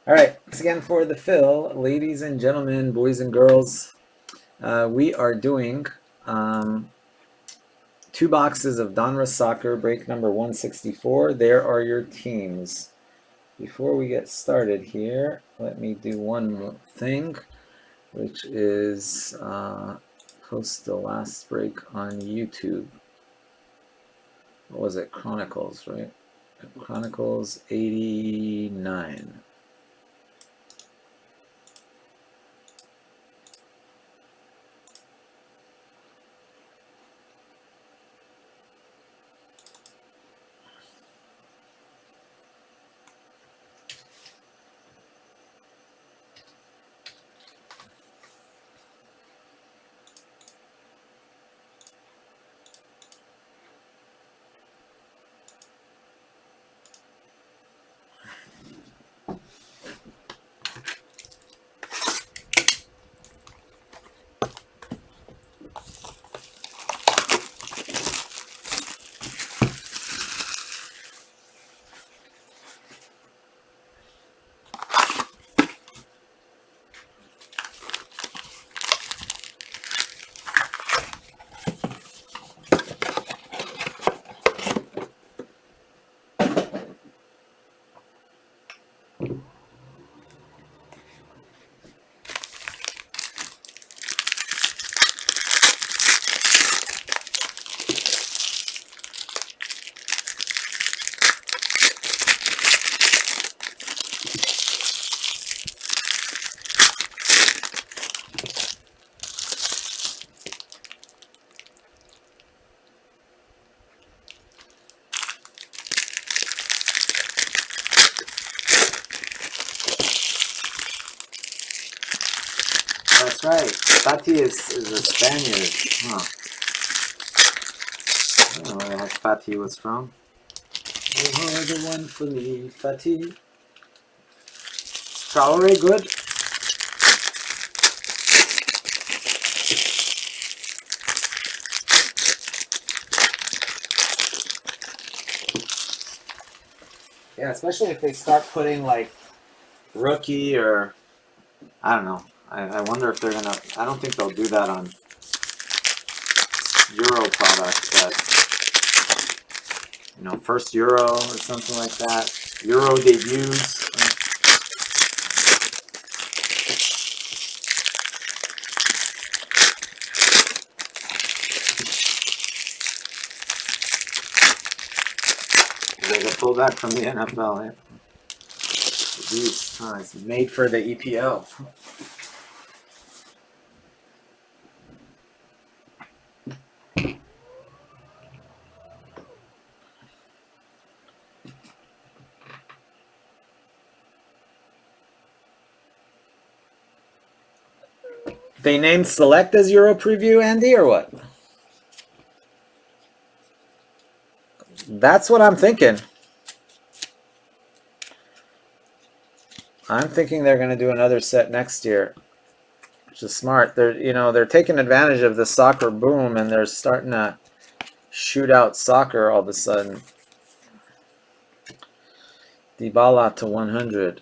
All right, once again for the fill, ladies and gentlemen, boys and girls, we are doing 2 boxes of Donruss Soccer, break number 164. There are your teams. Before we get started here, let me do one more thing, which is post the last break on YouTube. What was it? Chronicles, right? Chronicles 89. That's right. Fati is a Spaniard. Huh. I don't know where the heck Fati was from. Oh, the one for me, Fati. Traore good? Yeah, especially if they start putting like rookie or I don't know. I wonder if they're gonna. I don't think they'll do that on Euro products, but first Euro or something like that. Euro debuts. They get pulled back from the NFL. Eh? Jeez, it's made for the EPL. They named Select as Euro Preview, Andy, or what? That's what I'm thinking. I'm thinking they're going to do another set next year, which is smart. They're taking advantage of the soccer boom, and they're starting to shoot out soccer all of a sudden. Dybala to 100.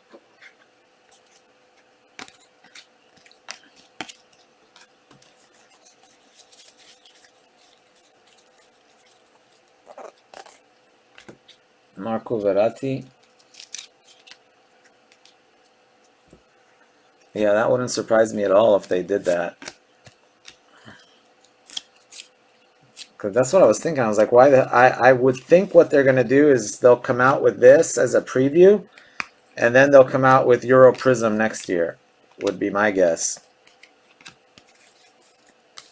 Marco Verratti. Yeah, that wouldn't surprise me at all if they did that. Because that's what I was thinking. I was like, why? I would think what they're going to do is they'll come out with this as a preview, and then they'll come out with Euro Prism next year, would be my guess.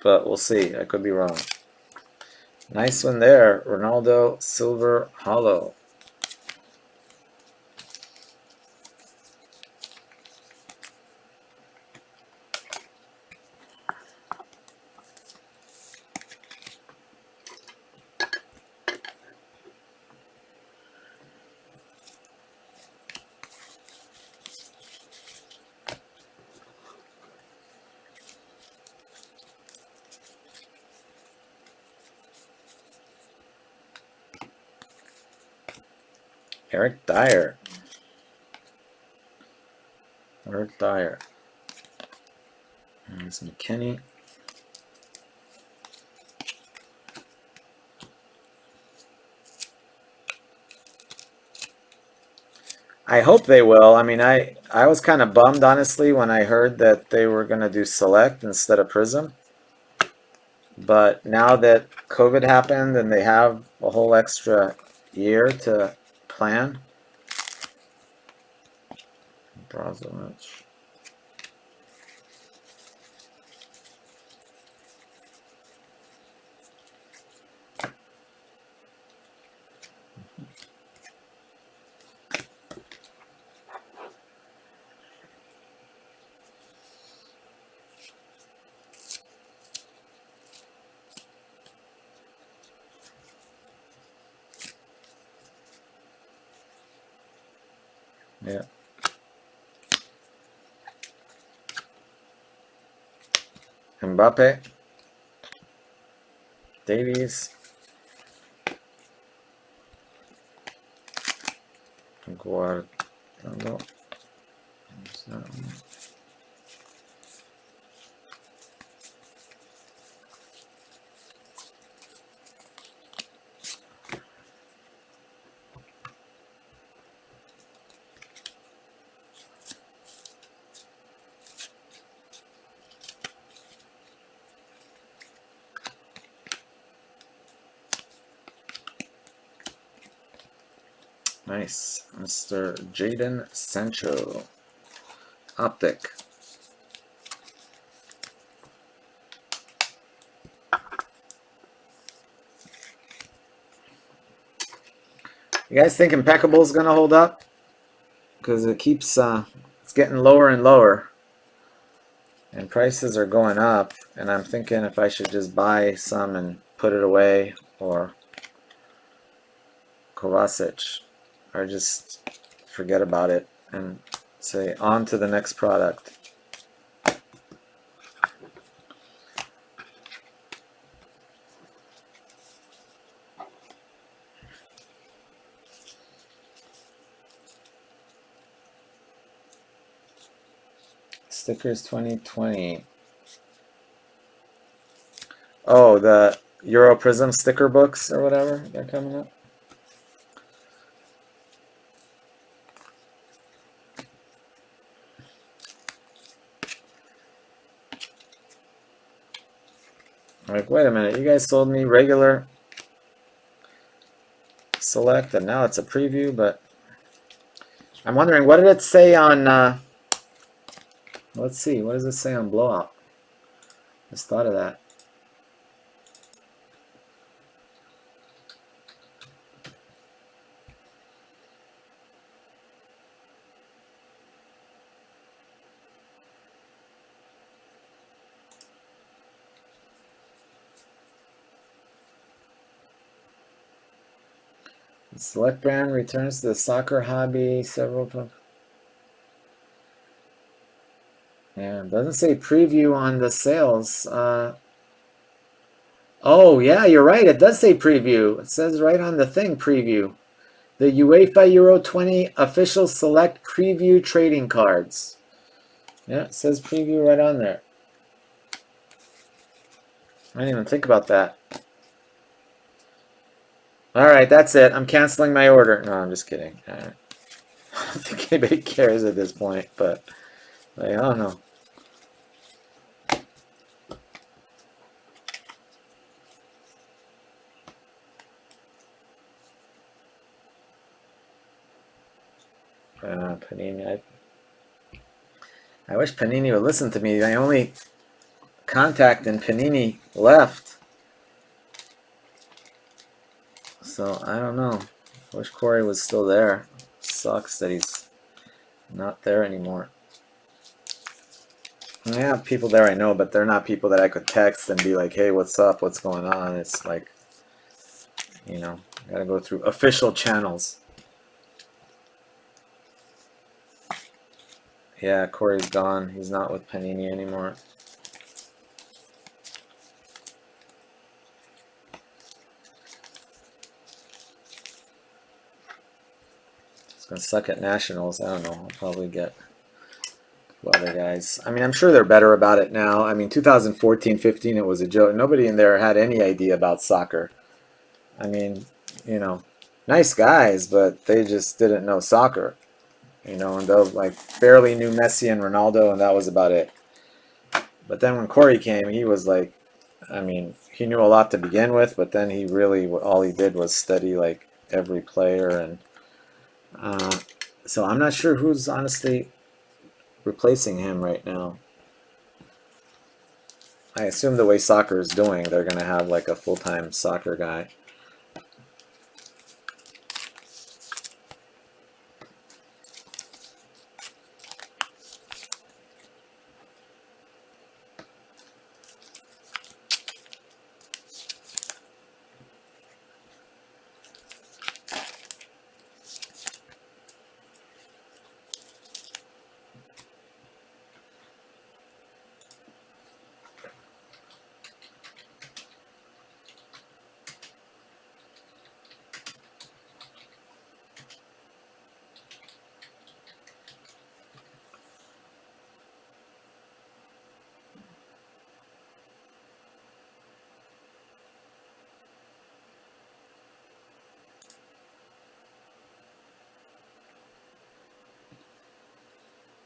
But we'll see. I could be wrong. Nice one there. Ronaldo Silver Hollow. Eric Dyer. Eric Dyer. There's McKinney. I hope they will. I mean, I was kind of bummed, honestly, when I heard that they were going to do Select instead of Prism. But now that COVID happened and they have a whole extra year to plan. Brozovic. Yeah. Mbappe. Davies. Guardado. Nice. Mr. Jadon Sancho. Optic. You guys think Impeccable is going to hold up? Because it keeps, it's getting lower and lower. And prices are going up. And I'm thinking if I should just buy some and put it away, or Kovacic, or just forget about it and say on to the next product. Stickers 2020. Oh, the Euro Prism sticker books or whatever, they're coming up. Like, wait a minute, you guys sold me regular Select and now it's a preview, but I'm wondering, what did it say on, let's see, what does it say on Blowout? Just thought of that. The Select brand returns to the soccer hobby. Several. Yeah, it doesn't say preview on the sales. Oh, yeah, you're right. It does say preview. It says right on the thing, preview. The UEFA Euro 20 official select preview trading cards. Yeah, it says preview right on there. I didn't even think about that. All right, that's it. I'm canceling my order. No, I'm just kidding. All right. I don't think anybody cares at this point, but like, I don't know. Panini. I wish Panini would listen to me. My only contact in Panini left. So I don't know. I wish Corey was still there. Sucks that he's not there anymore. I have people there I know, but they're not people that I could text and be like, hey, what's up? What's going on? It's like, you know, I gotta go through official channels. Yeah, Corey's gone. He's not with Panini anymore. He's gonna suck at nationals. I don't know. I'll probably get other guys. I mean, I'm sure they're better about it now. I mean, 2014, 15, it was a joke. Nobody in there had any idea about soccer. I mean, you know, nice guys, but they just didn't know soccer. You know, and they like barely knew Messi and Ronaldo, and that was about it. But then when Corey came, he was like, I mean, he knew a lot to begin with, but then he really, all he did was study like every player. And so I'm not sure who's honestly replacing him right now. I assume the way soccer is doing, they're going to have like a full-time soccer guy.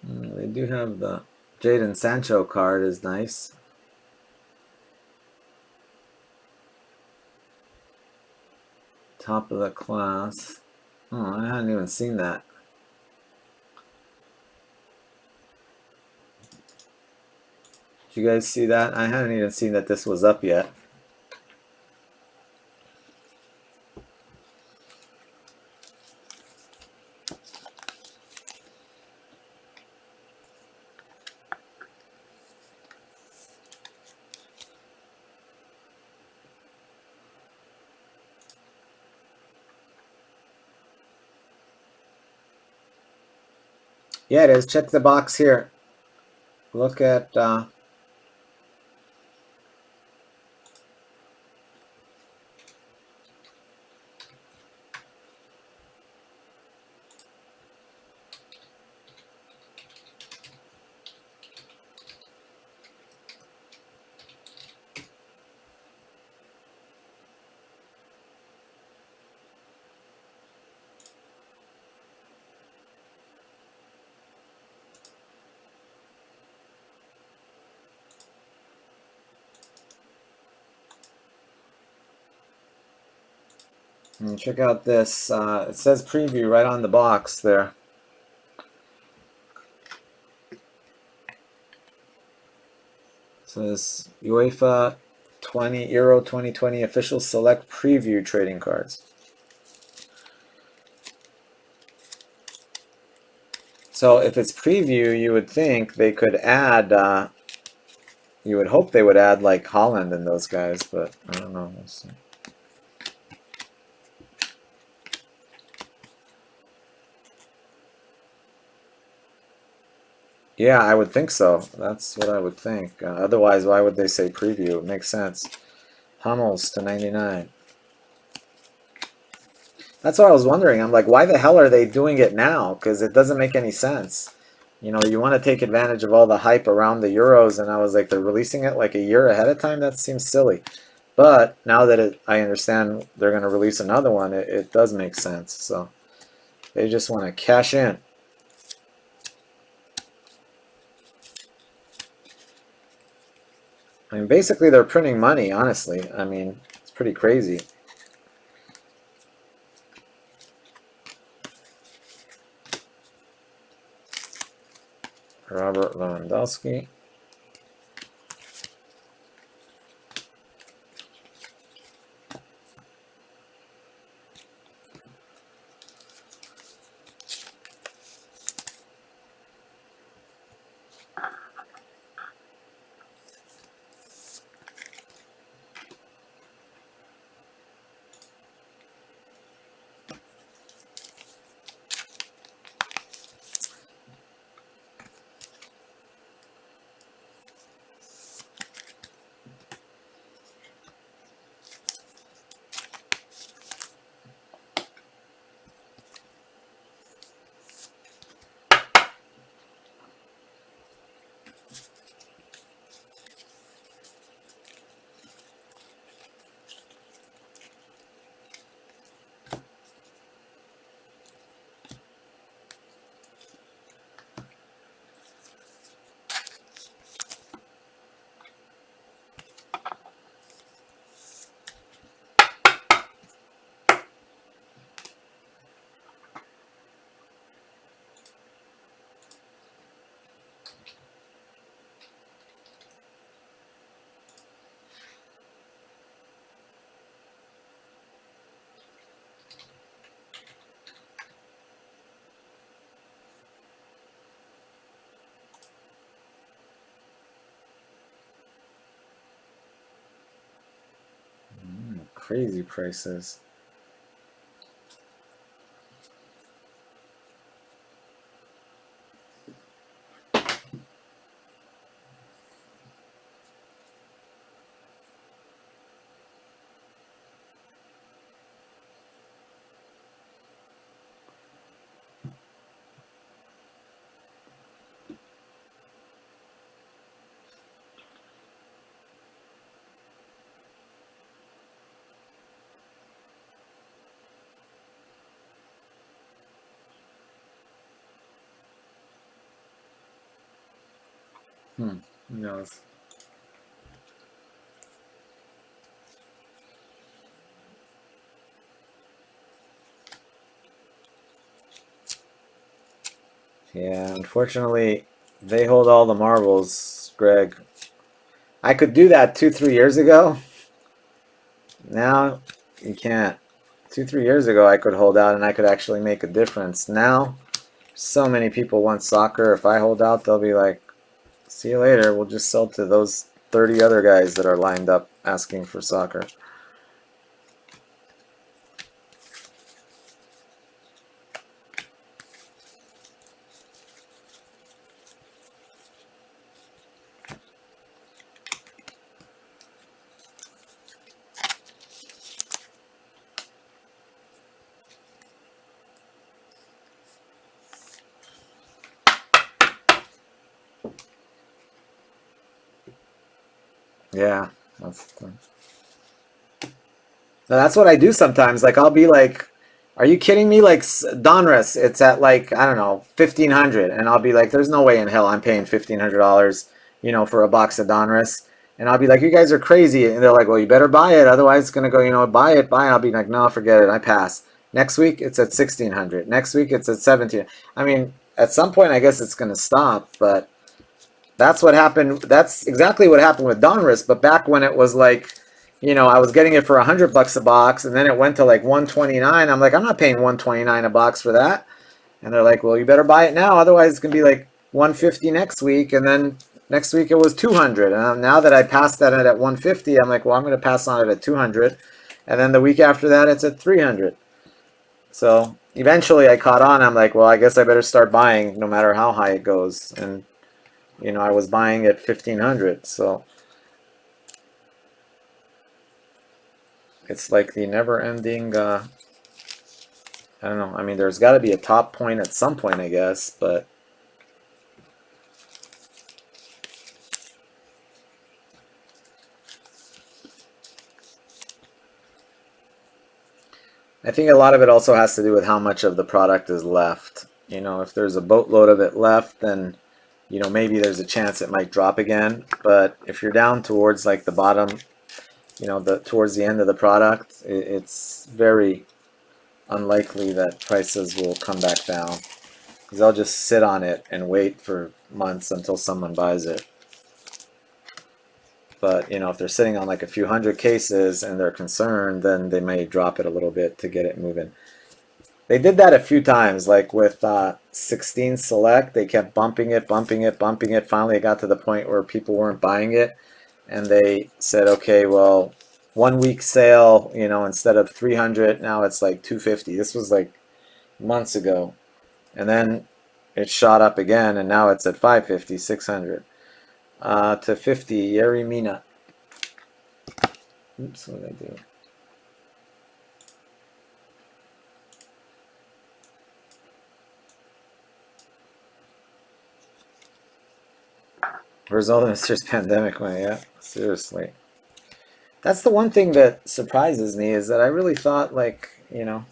They do have the Jadon Sancho card is nice. Top of the class. Oh, I hadn't even seen that. Did you guys see that? I hadn't even seen that this was up yet. Yeah, it is. Check the box here. Look at and check out this. It says preview right on the box there. It says UEFA Euro 2020 official select preview trading cards. So if it's preview, you would think they could add. You would hope they would add like Holland and those guys, but I don't know. We'll see. Yeah, I would think so. That's what I would think. Otherwise, why would they say preview? It makes sense. Hummels to 99. That's what I was wondering. I'm like, why the hell are they doing it now? Because it doesn't make any sense. You know, you want to take advantage of all the hype around the Euros, and I was like, they're releasing it like a year ahead of time? That seems silly. But now that I understand they're going to release another one, it does make sense. So they just want to cash in. I mean, basically, they're printing money, honestly. I mean, it's pretty crazy. Robert Lewandowski. crazy prices. Who knows? Yeah, unfortunately, they hold all the marbles, Greg. I could do that 2, 3 years ago. Now you can't. 2, 3 years ago, I could hold out and I could actually make a difference. Now, so many people want soccer. If I hold out, they'll be like, "See you later. We'll just sell to those 30 other guys that are lined up asking for soccer." Yeah, that's what I do sometimes. Like I'll be like, "Are you kidding me?" Like Donruss, it's at like I don't know 1,500, and I'll be like, "There's no way in hell I'm paying $1,500, for a box of Donruss." And I'll be like, "You guys are crazy," and they're like, "Well, you better buy it, otherwise it's gonna go. Buy it, buy it." I'll be like, "No, forget it. I pass." Next week it's at 1,600. Next week it's at 17. I mean, at some point I guess it's gonna stop, but that's what happened. That's exactly what happened with Donruss. But back when it was like, I was getting it for $100 a box, and then it went to like 129. I'm like, I'm not paying 129 a box for that. And they're like, well, you better buy it now, otherwise it's gonna be like 150 next week. And then next week it was 200. And now that I passed that at 150, I'm like, well, I'm gonna pass on it at 200. And then the week after that, it's at 300. So eventually I caught on. I'm like, well, I guess I better start buying no matter how high it goes. And I was buying at 1,500, so it's like the never-ending. I don't know. I mean, there's got to be a top point at some point, I guess, but I think a lot of it also has to do with how much of the product is left. If there's a boatload of it left, then maybe there's a chance it might drop again. But if you're down towards like the bottom, the towards the end of the product, it's very unlikely that prices will come back down, because they'll just sit on it and wait for months until someone buys it. But if they're sitting on like a few hundred cases and they're concerned, then they may drop it a little bit to get it moving. They did that a few times, like with 16 Select. They kept bumping it, bumping it, bumping it. Finally, it got to the point where people weren't buying it, and they said, okay, well, 1 week sale, instead of 300, now it's like 250. This was like months ago. And then it shot up again, and now it's at 550, 600. To 50, Yeri Mina. Oops, what did I do? Result of this year's pandemic, man. Yeah, seriously. That's the one thing that surprises me, is that I really thought like, I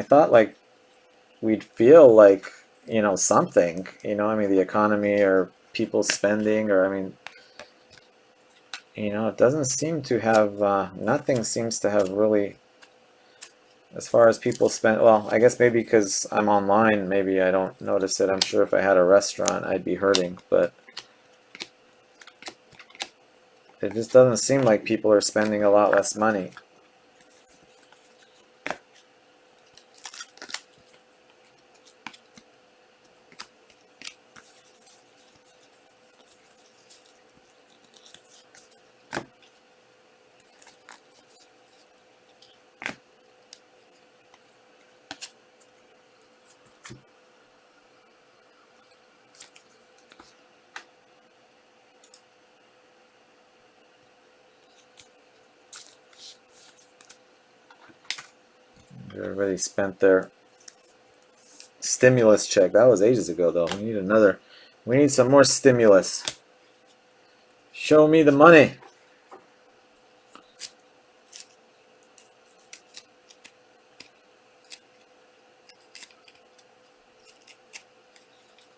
thought like we'd feel like, something, the economy or people spending, or it doesn't seem to have, nothing seems to have really, as far as people spend. Well, I guess maybe because I'm online, maybe I don't notice it. I'm sure if I had a restaurant, I'd be hurting, but it just doesn't seem like people are spending a lot less money. Everybody spent their stimulus check. That was ages ago, though. We need another. We need some more stimulus. Show me the money.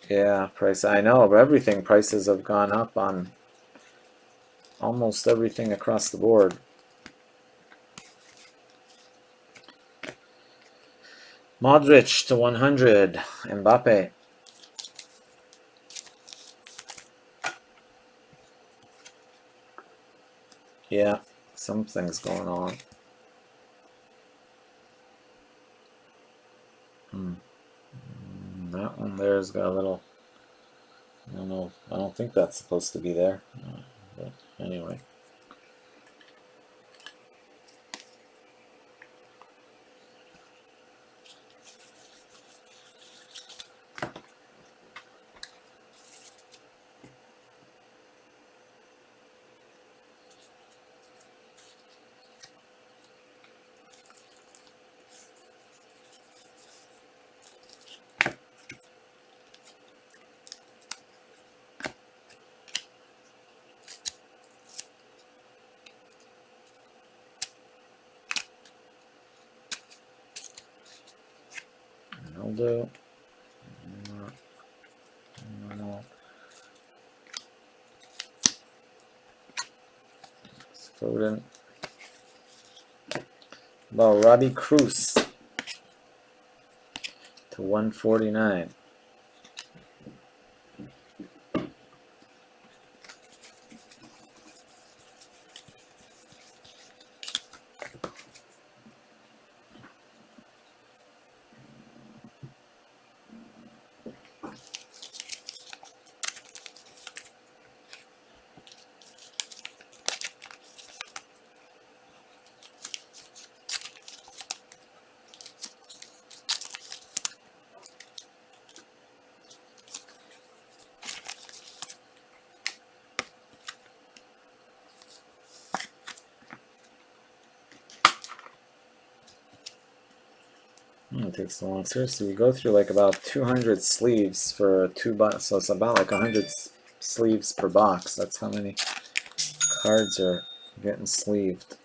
Yeah, price. I know, but everything prices have gone up on almost everything across the board. Modric to 100. Mbappe. Yeah, something's going on. That one there's got a little. I don't know. I don't think that's supposed to be there. But anyway. Ronaldo. No. Foden. About Robbie Cruz to 149. It takes so long. Seriously, we go through like about 200 sleeves for 2 bucks, so it's about like 100 sleeves per box. That's how many cards are getting sleeved.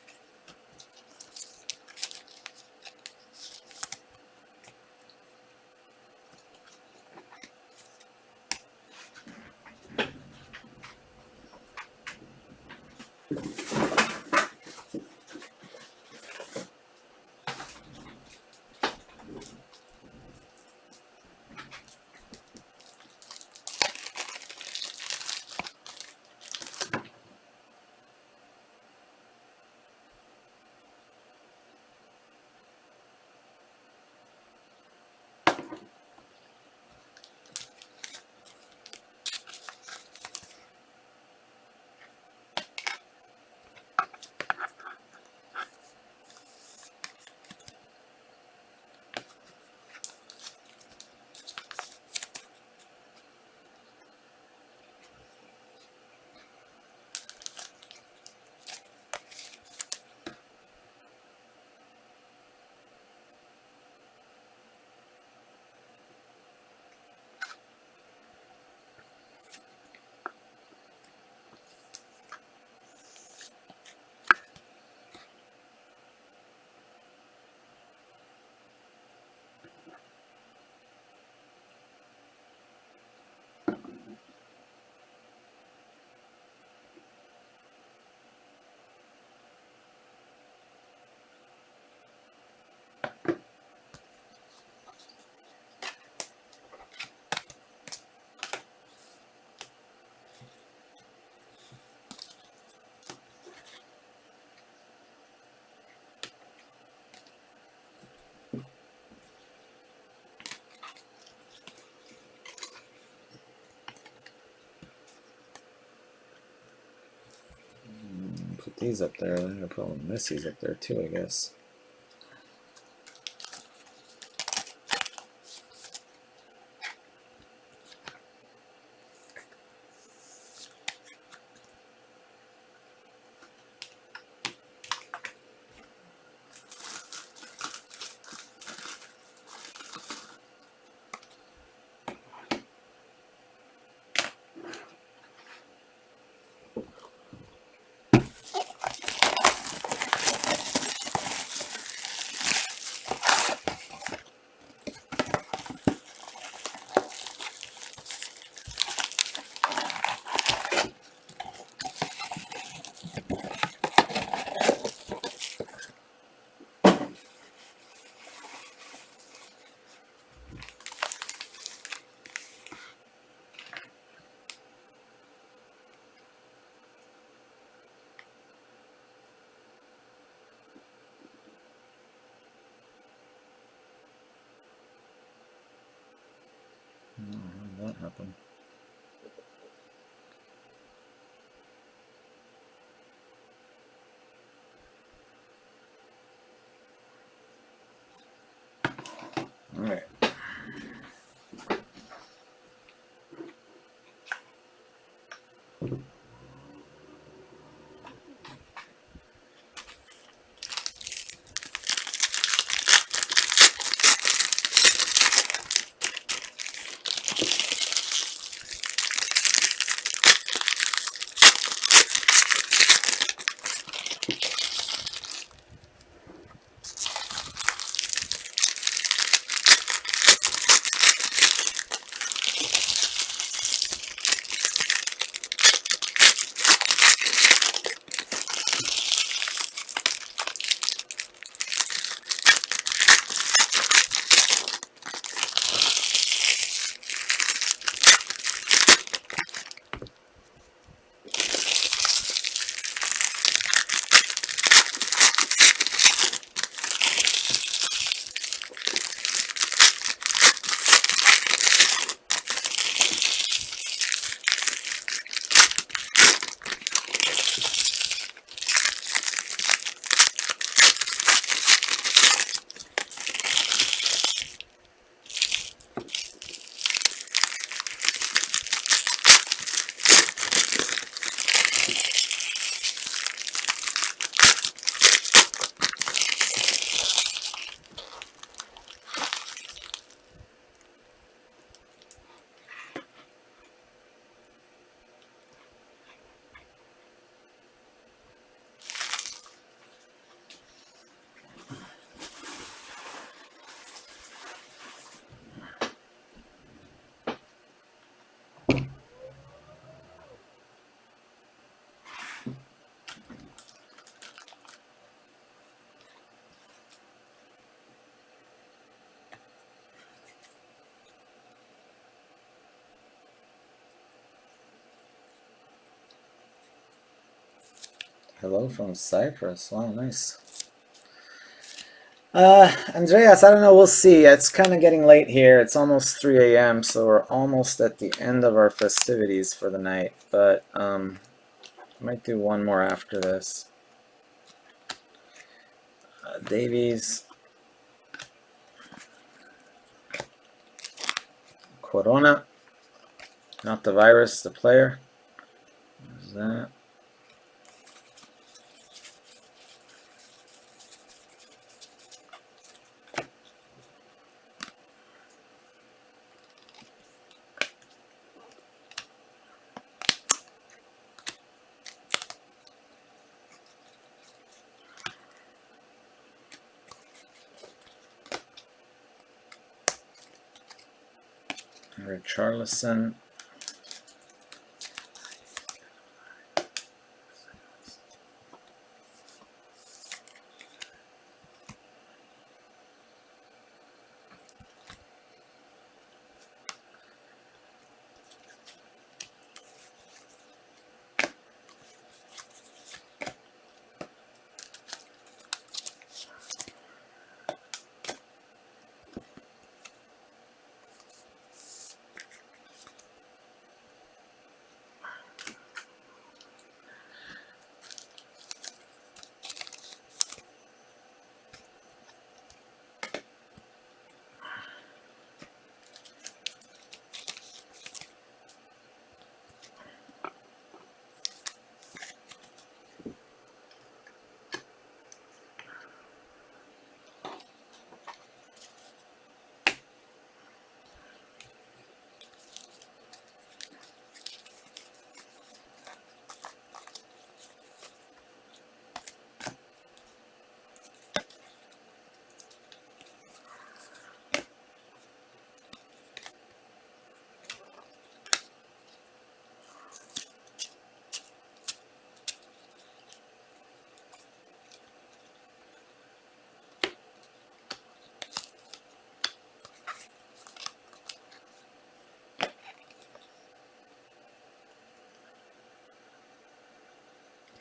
Put these up there. I'm gonna put Messi's up there too, I guess. happen. All right. Hello from Cyprus. Wow, nice. Andreas, I don't know. We'll see. It's kind of getting late here. It's almost 3 a.m., so we're almost at the end of our festivities for the night. But I might do one more after this. Davies. Corona. Not the virus, the player. There's that. Richarlison.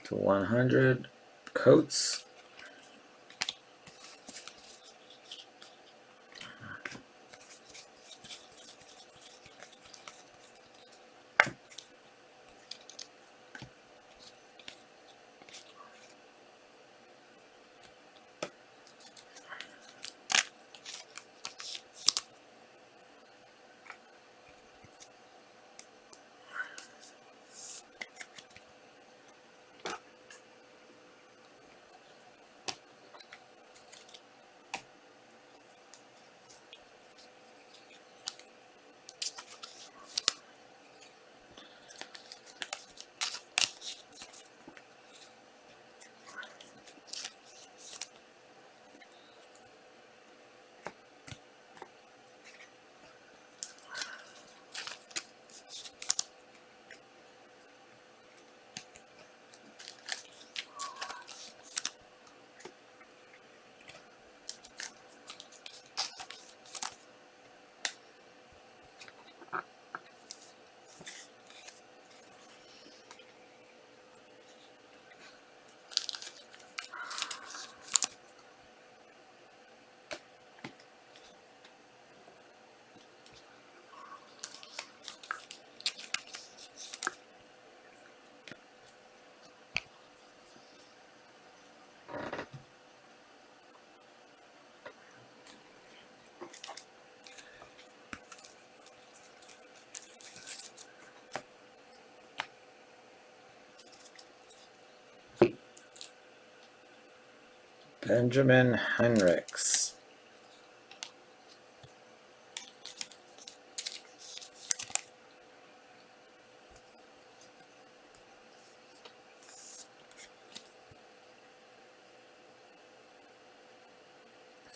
To 100. Coates. Benjamin Henrichs.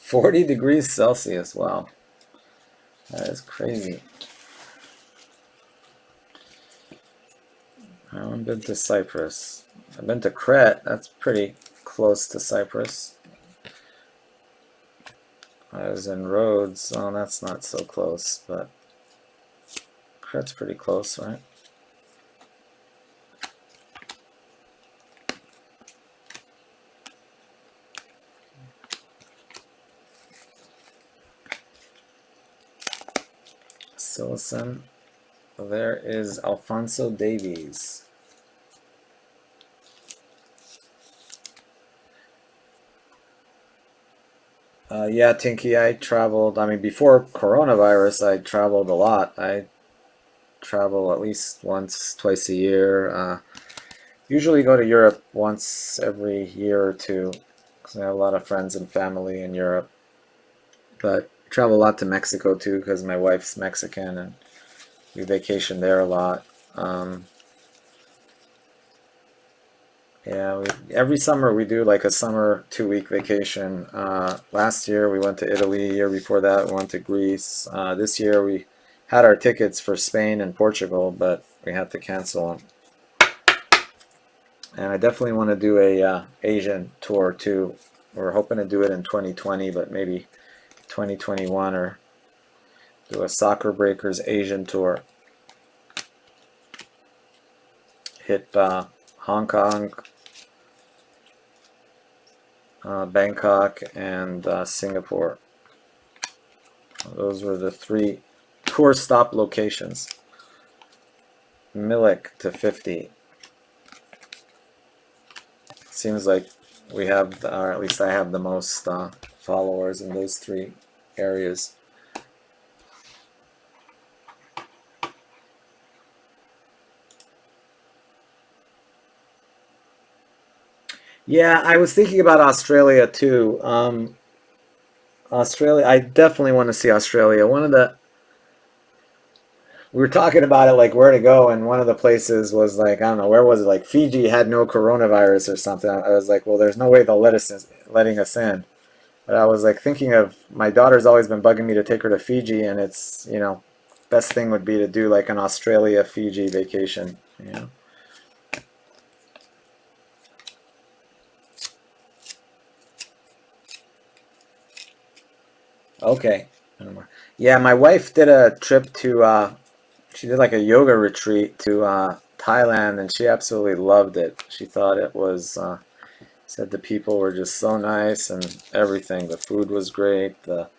(40°C). Wow, that is crazy. I haven't been to Cyprus. I've been to Crete. That's pretty close to Cyprus. I was in Rhodes. Oh, that's not so close, but Crete's pretty close, right? Silison. There is Alfonso Davies. Yeah, Tinky, I traveled. I mean, before coronavirus, I traveled a lot. I travel at least once, twice a year. Usually go to Europe once every year or two because I have a lot of friends and family in Europe. But I travel a lot to Mexico too because my wife's Mexican and we vacation there a lot. Yeah, every summer we do like a summer 2-week vacation. Last year we went to Italy. Year before that we went to Greece. This year we had our tickets for Spain and Portugal, but we had to cancel them. And I definitely want to do a Asian tour too. We're hoping to do it in 2020, but maybe 2021, or do a Soccer Breakers Asian tour. Hit Hong Kong, Bangkok, and Singapore. Those were the 3 tour stop locations. Milik to 50. Seems like we have, or at least I have the most followers in those 3 areas. Yeah, I was thinking about Australia too. Australia, I definitely want to see Australia. We were talking about it, like where to go, and one of the places was like, I don't know, where was it? Like Fiji had no coronavirus or something. I was like, well, there's no way they'll letting us in. But I was like thinking of, my daughter's always been bugging me to take her to Fiji, and it's, best thing would be to do like an Australia Fiji vacation. Okay. Yeah, my wife did a trip to she did like a yoga retreat to Thailand, and she absolutely loved it. She thought it was said the people were just so nice and everything. The food was great. The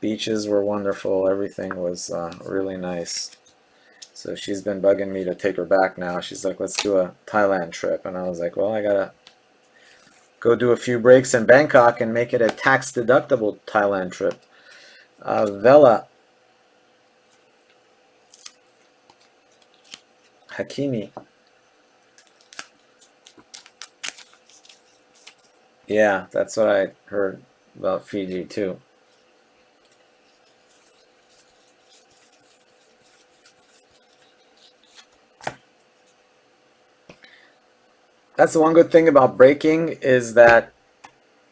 beaches were wonderful. Everything was really nice. So she's been bugging me to take her back now. She's like, let's do a Thailand trip. And I was like, well, I gotta go do a few breaks in Bangkok and make it a tax-deductible Thailand trip. Vela Hakimi. Yeah, that's what I heard about Fiji too. That's the one good thing about breaking is that,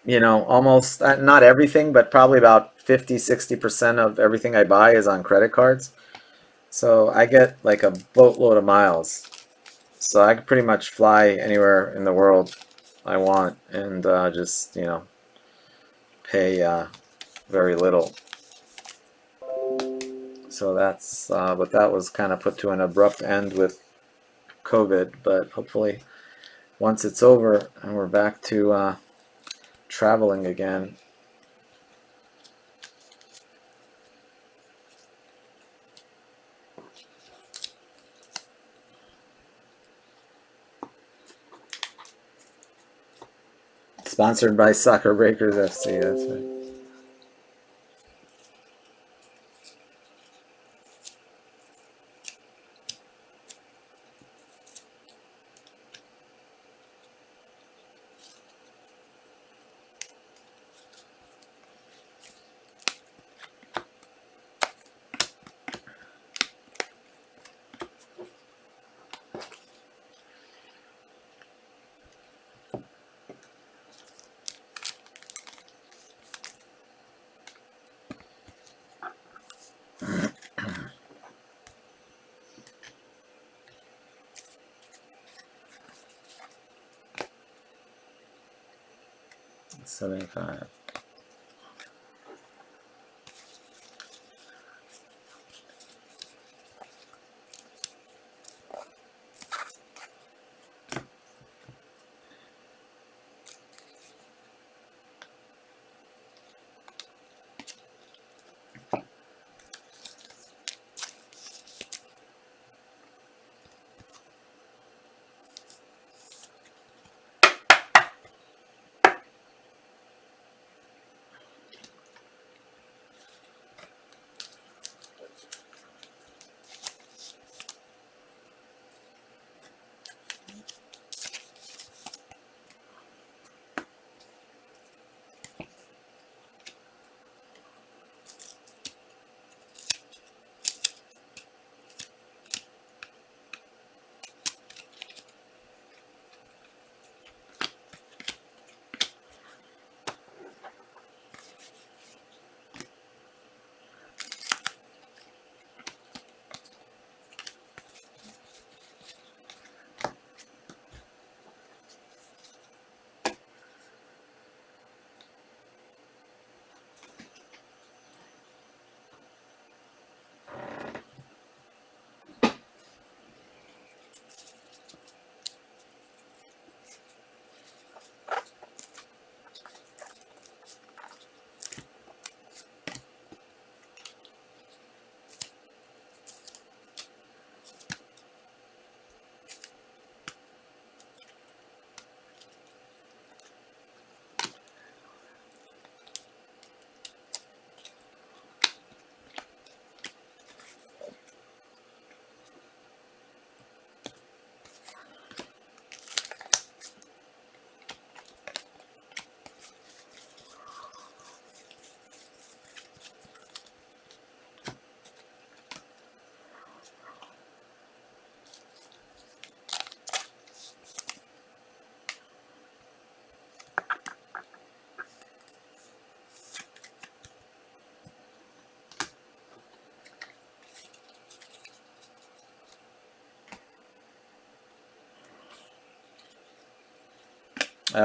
almost not everything, but probably about 50-60% of everything I buy is on credit cards. So I get like a boatload of miles. So I can pretty much fly anywhere in the world I want and just, pay very little. So that's, but that was kind of put to an abrupt end with COVID. But hopefully, once it's over and we're back to traveling again. Sponsored by Soccer Breakers FC. That's right. $75.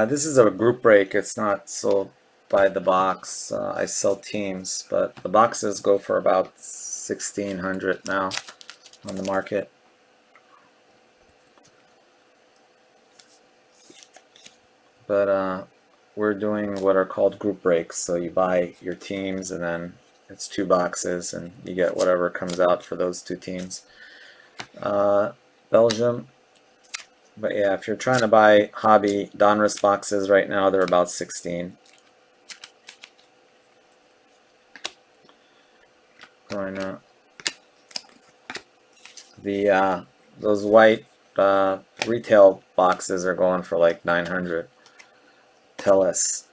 This is a group break. It's not sold by the box. I sell teams, but the boxes go for about 1,600 now on the market. But we're doing what are called group breaks. So you buy your teams, and then it's 2 boxes, and you get whatever comes out for those 2 teams. Belgium. But yeah, if you're trying to buy hobby Donruss boxes right now, they're about 16. Why not? Those white retail boxes are going for like 900. Tell us.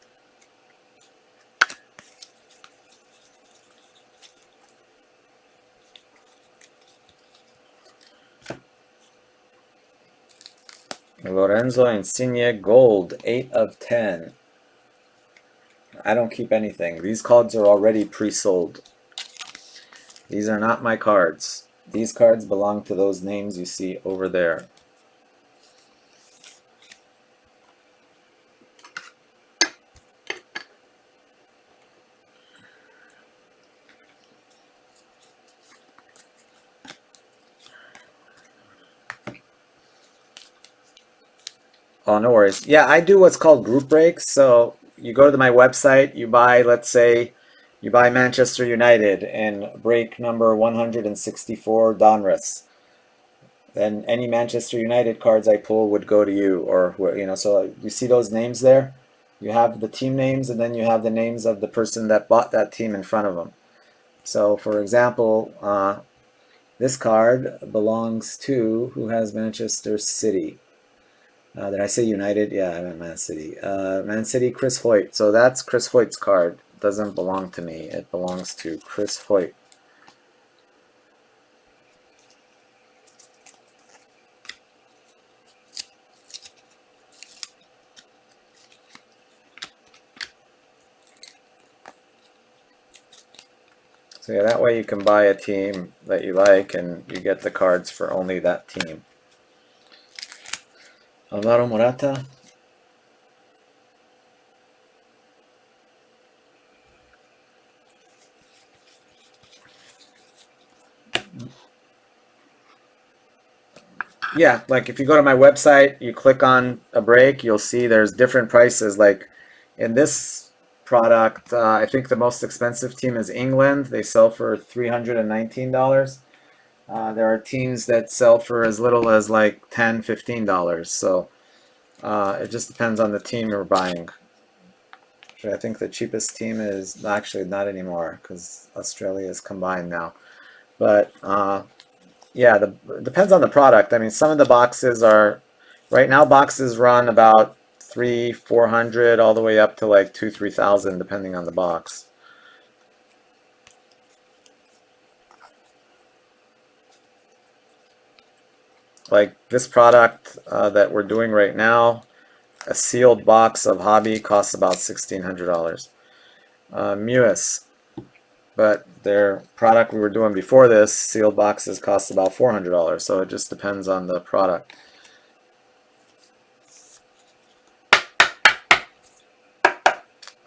Lorenzo Insigne Gold, 8 of 10. I don't keep anything. These cards are already pre-sold. These are not my cards. These cards belong to those names you see over there. Oh, no worries. Yeah, I do what's called group breaks. So you go to my website, you buy, let's say, you buy Manchester United in break number 164 Donruss. Then any Manchester United cards I pull would go to you, or so you see those names there? You have the team names, and then you have the names of the person that bought that team in front of them. So, for example, this card belongs to, who has Manchester City? Did I say United? Yeah, I meant Man City. Man City, Chris Hoyt. So that's Chris Hoyt's card. It doesn't belong to me. It belongs to Chris Hoyt. So yeah, that way you can buy a team that you like, and you get the cards for only that team. Alvaro Morata. Yeah, like if you go to my website, you click on a break, you'll see there's different prices. Like in this product, I think the most expensive team is England. They sell for $319. There are teams that sell for as little as like $10, $15. So it just depends on the team you're buying. Actually, I think the cheapest team is actually not anymore because Australia is combined now. But yeah, it depends on the product. I mean, some of the boxes are right now. Boxes run about 300, 400, all the way up to like 2, 3,000, depending on the box. Like this product that we're doing right now, a sealed box of Hobby costs about $1,600. Mewis, but their product we were doing before this, sealed boxes cost about $400. So it just depends on the product.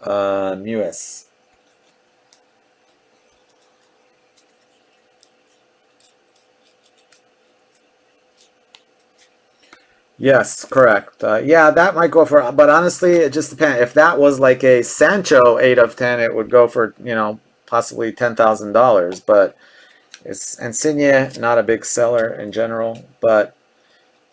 Mewis. Yes, correct. Yeah, that might go for, but honestly, it just depends. If that was like a Sancho 8 of 10, it would go for, possibly $10,000. But it's Insigne, not a big seller in general. But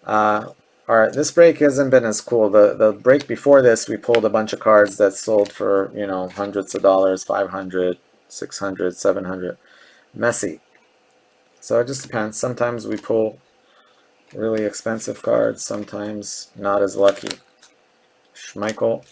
all right, this break hasn't been as cool. The break before this, we pulled a bunch of cards that sold for, hundreds of dollars, 500, 600, 700. Messy. So it just depends. Sometimes we pull really expensive cards, sometimes not as lucky. Schmeichel.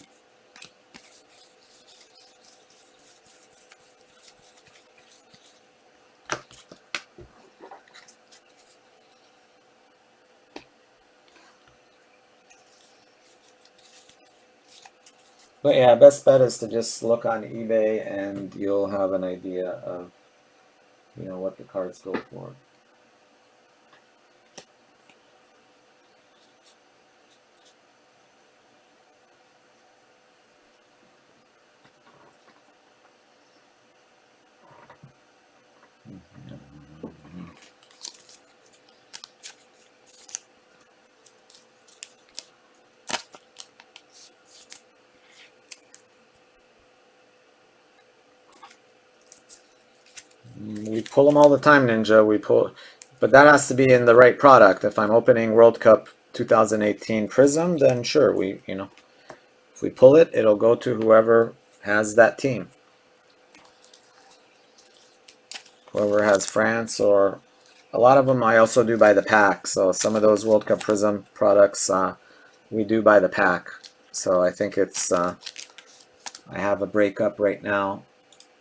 But yeah, best bet is to just look on eBay and you'll have an idea of, what the cards go for. We pull them all the time, Ninja. We pull, but that has to be in the right product. If I'm opening World Cup 2018 Prism, then sure, if we pull it, it'll go to whoever has that team. Whoever has France, or a lot of them I also do by the pack. So some of those World Cup Prism products we do by the pack. So I think it's I have a breakup right now,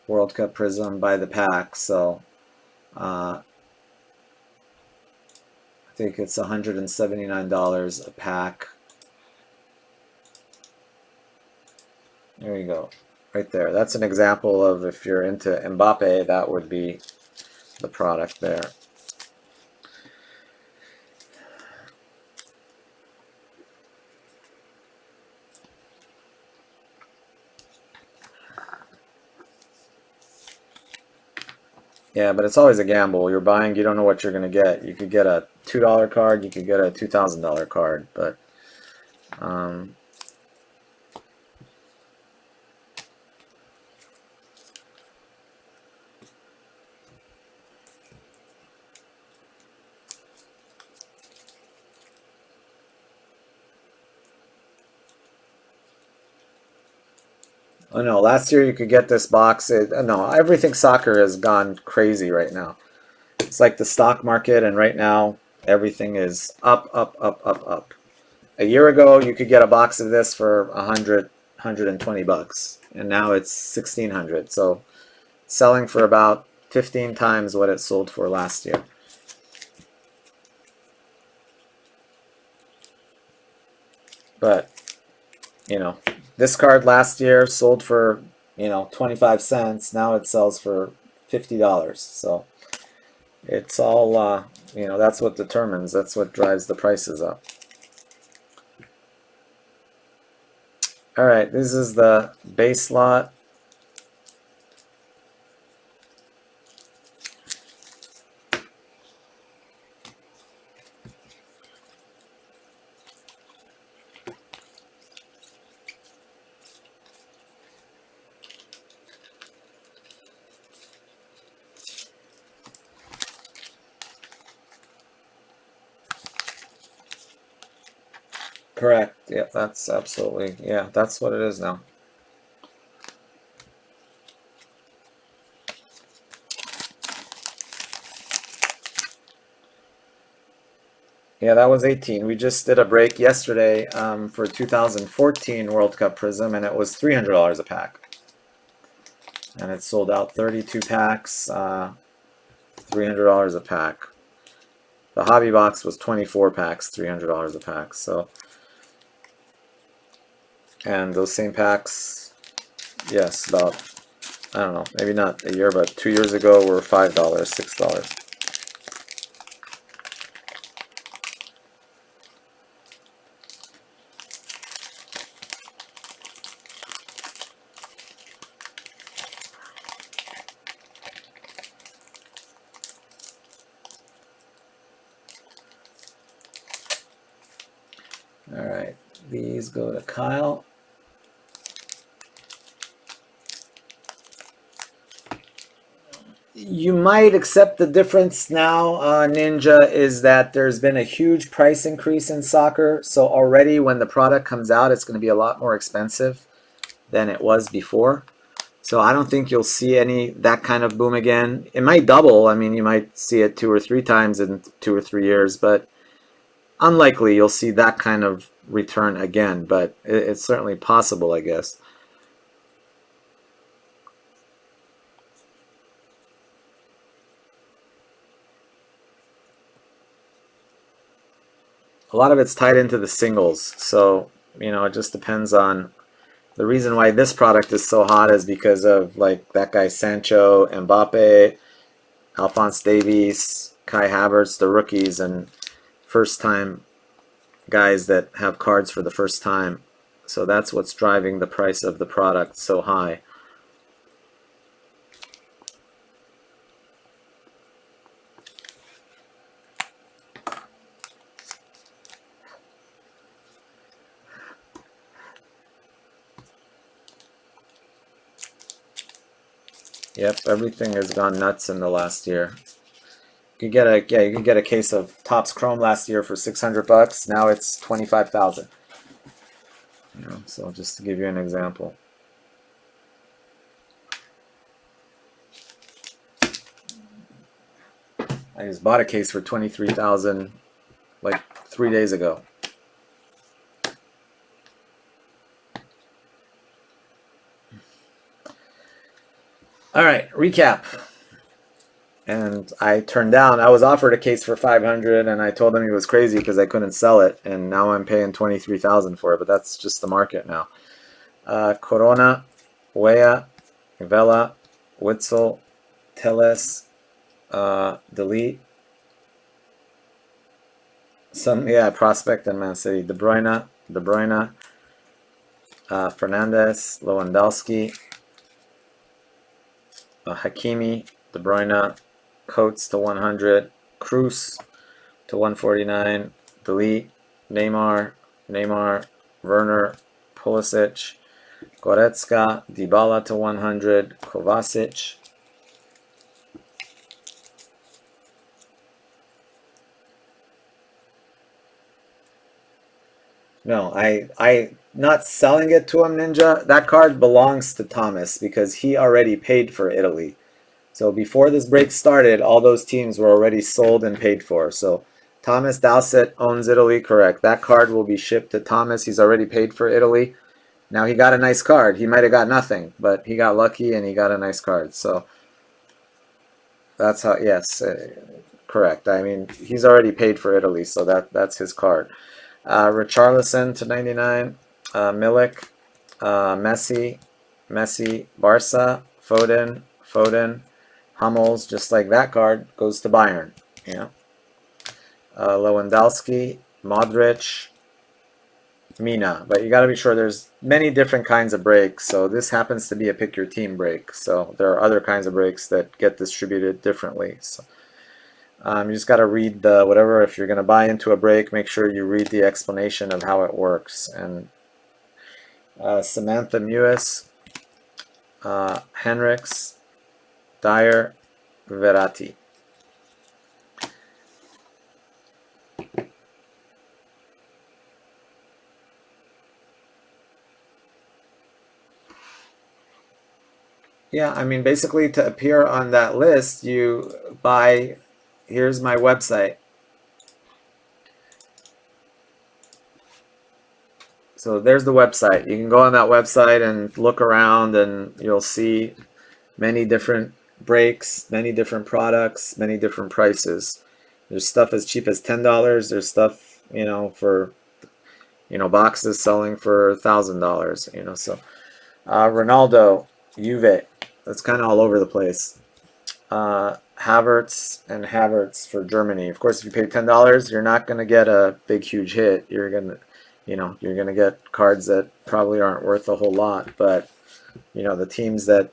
World Cup Prism by the pack. So I think it's $179 a pack. There you go, right there. That's an example of, if you're into Mbappe, that would be the product there. Yeah, but it's always a gamble. You're buying, you don't know what you're going to get. You could get a $2 card, you could get a $2,000 card, but um, oh no, last year you could get this box. No, everything soccer has gone crazy right now. It's like the stock market, and right now everything is up, up, up, up, up. A year ago, you could get a box of this for 120 bucks, and now it's 1,600. So selling for about 15 times what it sold for last year. But this card last year sold for 25 cents. Now it sells for $50. So it's all that's what determines. That's what drives the prices up. All right, this is the base lot. Correct. Yeah, that's absolutely, yeah, that's what it is now. Yeah, that was 18. We just did a break yesterday for 2014 World Cup Prism, and it was $300 a pack. And it sold out 32 packs, $300 a pack. The hobby box was 24 packs, $300 a pack. So, and those same packs, yes, about, I don't know, maybe not a year, but 2 years ago were $5, $6. All right, these go to Kyle. You might accept the difference now, Ninja, is that there's been a huge price increase in soccer. So already when the product comes out, it's going to be a lot more expensive than it was before. So I don't think you'll see that kind of boom again. It might double. I mean, you might see it 2 or 3 times in 2 or 3 years, but unlikely you'll see that kind of return again. But it's certainly possible, I guess. A lot of it's tied into the singles. So, it just depends on. The reason why this product is so hot is because of like that guy Sancho, Mbappe, Alphonse Davies, Kai Havertz, the rookies, and first time guys that have cards for the first time. So that's what's driving the price of the product so high. Yep, everything has gone nuts in the last year. You could get a case of Topps Chrome last year for $600. Now it's 25,000. So just to give you an example. I just bought a case for 23,000 like 3 days ago. All right, recap. And I was offered a case for 500, and I told him he was crazy because I couldn't sell it, and now I'm paying 23,000 for it. But that's just the market now. Corona, Wea, Vela, Witzel, Teles, Delete. Prospect and Man City. De Bruyne, Fernandez, Lewandowski, Hakimi, De Bruyne, Coates to 100, Cruz to 149, Delete, Neymar, Werner, Pulisic, Goretzka, Dybala to 100, Kovacic. No, I not selling it to him, Ninja. That card belongs to Thomas because he already paid for Italy. So before this break started, all those teams were already sold and paid for. So Thomas Dowsett owns Italy, correct. That card will be shipped to Thomas. He's already paid for Italy. Now he got a nice card. He might have got nothing, but he got lucky and he got a nice card. So that's how, yes, correct. I mean, he's already paid for Italy, so that's his card. Richarlison to 99, Milik, Messi, Barca, Foden, Hummels, just like that card, goes to Bayern. Lewandowski, Modric, Mina. But you got to be sure there's many different kinds of breaks. So this happens to be a pick your team break. So there are other kinds of breaks that get distributed differently. So you just got to read the whatever. If you're going to buy into a break, make sure you read the explanation of how it works. And Samantha Mewis, Henriks, Dyer, Verratti. Yeah, I mean, basically to appear on that list, you buy, here's my website. So there's the website. You can go on that website and look around and you'll see many different breaks, many different products, many different prices. There's stuff as cheap as $10. There's stuff, for, boxes selling for $1,000, so Ronaldo, Juve, that's kind of all over the place. Havertz for Germany. Of course, if you pay $10, you're not going to get a big, huge hit. You're going to get cards that probably aren't worth a whole lot. But the teams that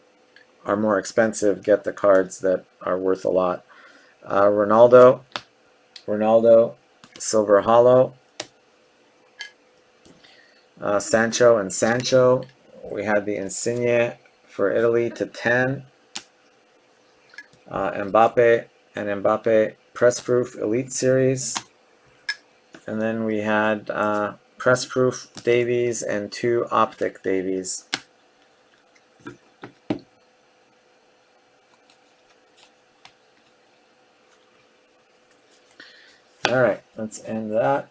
are more expensive get the cards that are worth a lot. Ronaldo, Silver Hollow. Sancho and Sancho. We had the Insigne for Italy to 10. Mbappe and Mbappe Press Proof Elite Series. And then we had Press Proof Davies and 2 Optic Davies. All right, let's end that.